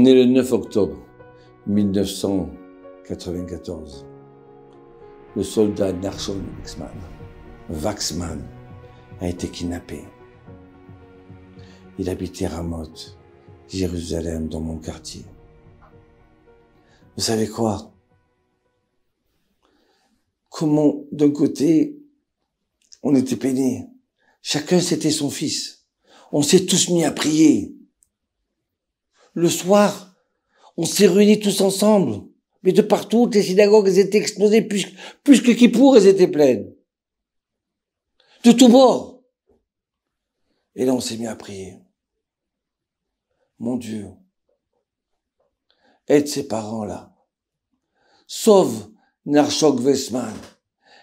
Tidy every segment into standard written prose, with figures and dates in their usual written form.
On est le 9 octobre 1994. Le soldat Nachshon Waxman a été kidnappé. Il habitait Ramoth, Jérusalem, dans mon quartier. Vous savez quoi? Comment, d'un côté, on était peinés. Chacun, c'était son fils. On s'est tous mis à prier. Le soir, on s'est réunis tous ensemble. Mais de partout, les synagogues, elles étaient explosées, plus que Kippour, elles étaient pleines. De tous bords. Et là, on s'est mis à prier. Mon Dieu, aide ces parents-là. Sauve Nachshon Waxman.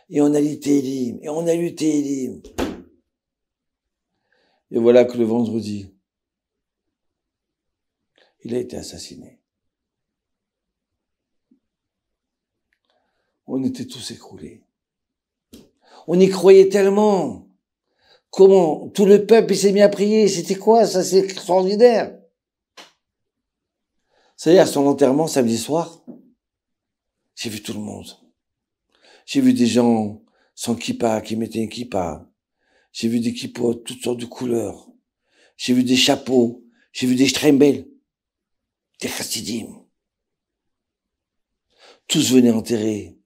Et on a lu Télim, et on a lu Télim. Et voilà que le vendredi, il a été assassiné. On était tous écroulés. On y croyait tellement. Comment tout le peuple s'est mis à prier. C'était quoi ça? C'est extraordinaire. C'est-à-dire, à son enterrement, samedi soir, j'ai vu tout le monde. J'ai vu des gens sans kippa, qui mettaient une kippa. J'ai vu des kippots, toutes sortes de couleurs. J'ai vu des chapeaux. J'ai vu des strembels. Des chassidim. Tous venaient enterrer.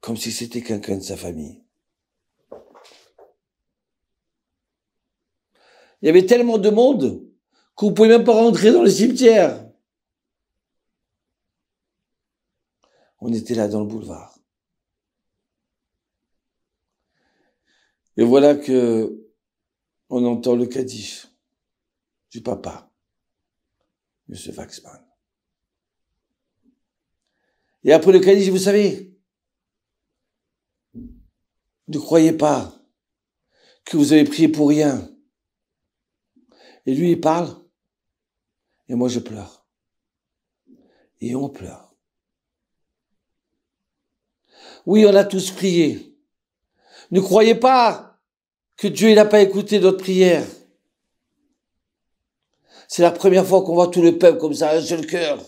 Comme si c'était quelqu'un de sa famille. Il y avait tellement de monde qu'on ne pouvait même pas rentrer dans le cimetière. On était là dans le boulevard. Et voilà que on entend le kaddish du papa, M. Waxman. Et après le kaddish, vous savez, ne croyez pas que vous avez prié pour rien. Et lui, il parle, et moi, je pleure. Et on pleure. Oui, on a tous prié. Ne croyez pas que Dieu n'a pas écouté notre prière. C'est la première fois qu'on voit tout le peuple comme ça, un seul cœur.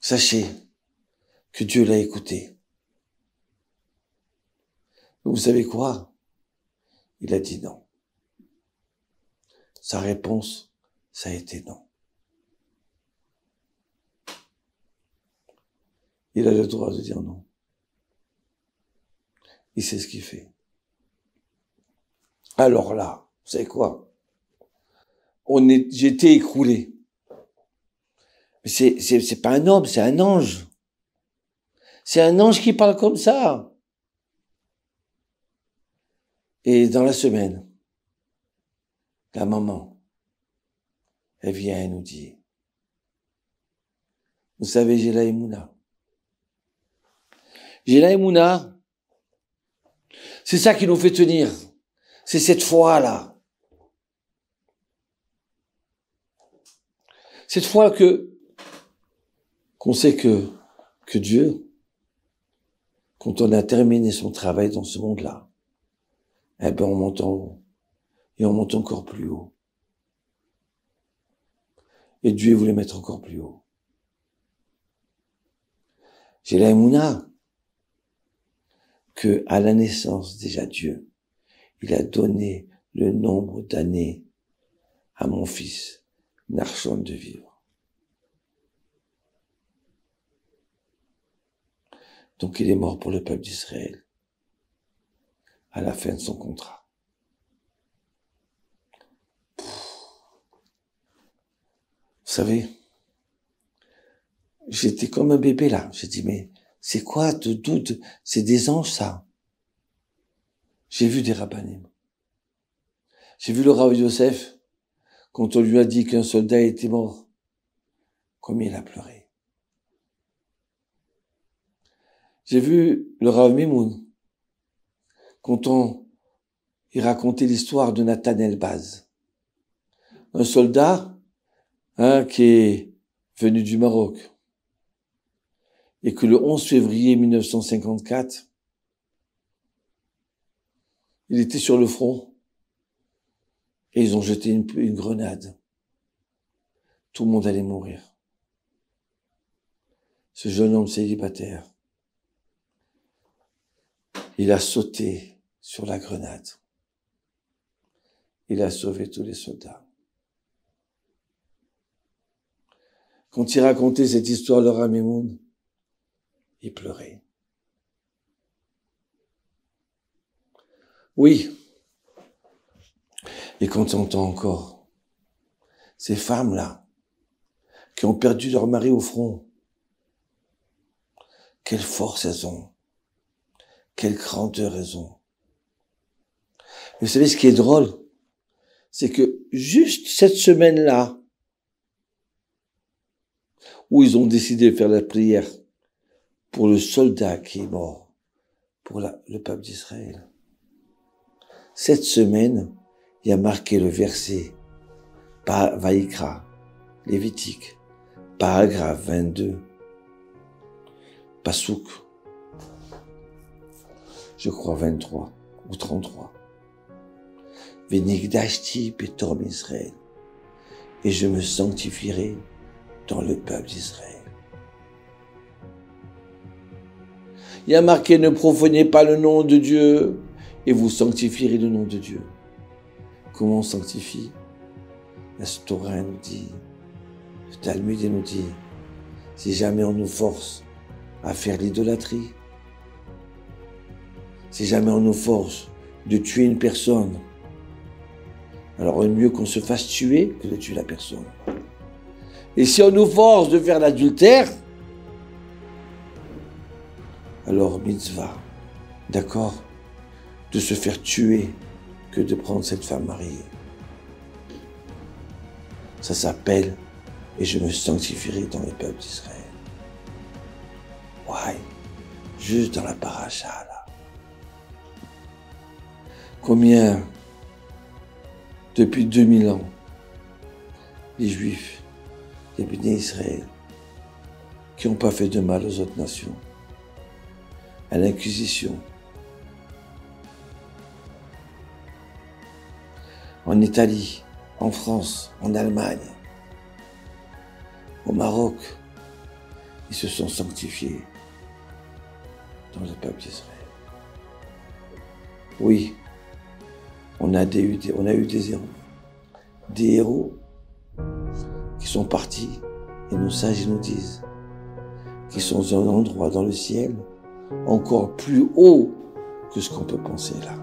Sachez que Dieu l'a écouté. Vous savez quoi? Il a dit non. Sa réponse, ça a été non. Il a le droit de dire non. Il sait ce qu'il fait. Alors là, vous savez quoi? J'étais écroulé. Mais c'est pas un homme, c'est un ange. C'est un ange qui parle comme ça. Et dans la semaine, la maman, elle vient et nous dit, vous savez, j'ai la émouna. J'ai la émouna. C'est ça qui nous fait tenir. C'est cette foi-là. Cette foi qu'on sait que Dieu, quand on a terminé son travail dans ce monde-là, eh ben, on monte en haut. Et on monte encore plus haut. Et Dieu voulait mettre encore plus haut. J'ai la émouna que, à la naissance, déjà Dieu, il a donné le nombre d'années à mon fils, Nachshon, de vivre. Donc il est mort pour le peuple d'Israël, à la fin de son contrat. Vous savez, j'étais comme un bébé là. J'ai dit, mais c'est quoi de doute? C'est des anges, ça. J'ai vu des rabbinim. J'ai vu le Rav Yosef, quand on lui a dit qu'un soldat était mort. Combien il a pleuré. J'ai vu le Rav Mimoun, quand il racontait l'histoire de Nathan Elbaz. Un soldat, qui est venu du Maroc. Et que le 11 février 1954, il était sur le front. Et ils ont jeté une grenade. Tout le monde allait mourir. Ce jeune homme célibataire, il a sauté sur la grenade. Il a sauvé tous les soldats. Quand il racontait cette histoire, le Ramémoun, il pleurait. Oui. Et quand on entend encore ces femmes-là qui ont perdu leur mari au front, quelle force elles ont, quelle grandeur elles ont. Mais vous savez ce qui est drôle, c'est que juste cette semaine-là, où ils ont décidé de faire la prière pour le soldat qui est mort, pour le peuple d'Israël, cette semaine, il y a marqué le verset, Vaïkra, Lévitique, paragraphe 22, Pasouk, je crois 23 ou 33. Venigdashti Petom Israël, et je me sanctifierai dans le peuple d'Israël. Il y a marqué, ne profanez pas le nom de Dieu, et vous sanctifierez le nom de Dieu. Comment on sanctifie? La Torah nous dit, le Talmud nous dit, si jamais on nous force à faire l'idolâtrie, si jamais on nous force de tuer une personne, alors il est mieux qu'on se fasse tuer que de tuer la personne. Et si on nous force de faire l'adultère, alors mitzvah, d'accord, de se faire tuer que de prendre cette femme mariée. Ça s'appelle « Et je me sanctifierai dans le peuple d'Israël ». Ouais, juste dans la paracha, là. Combien, depuis 2000 ans, les Juifs, les bénis Israël, qui n'ont pas fait de mal aux autres nations, à l'Inquisition, en Italie, en France, en Allemagne, au Maroc, ils se sont sanctifiés dans le peuple d'Israël. Oui, on a eu des héros. Des héros qui sont partis, et nos sages ils nous disent qu'ils sont dans un endroit dans le ciel encore plus haut que ce qu'on peut penser là.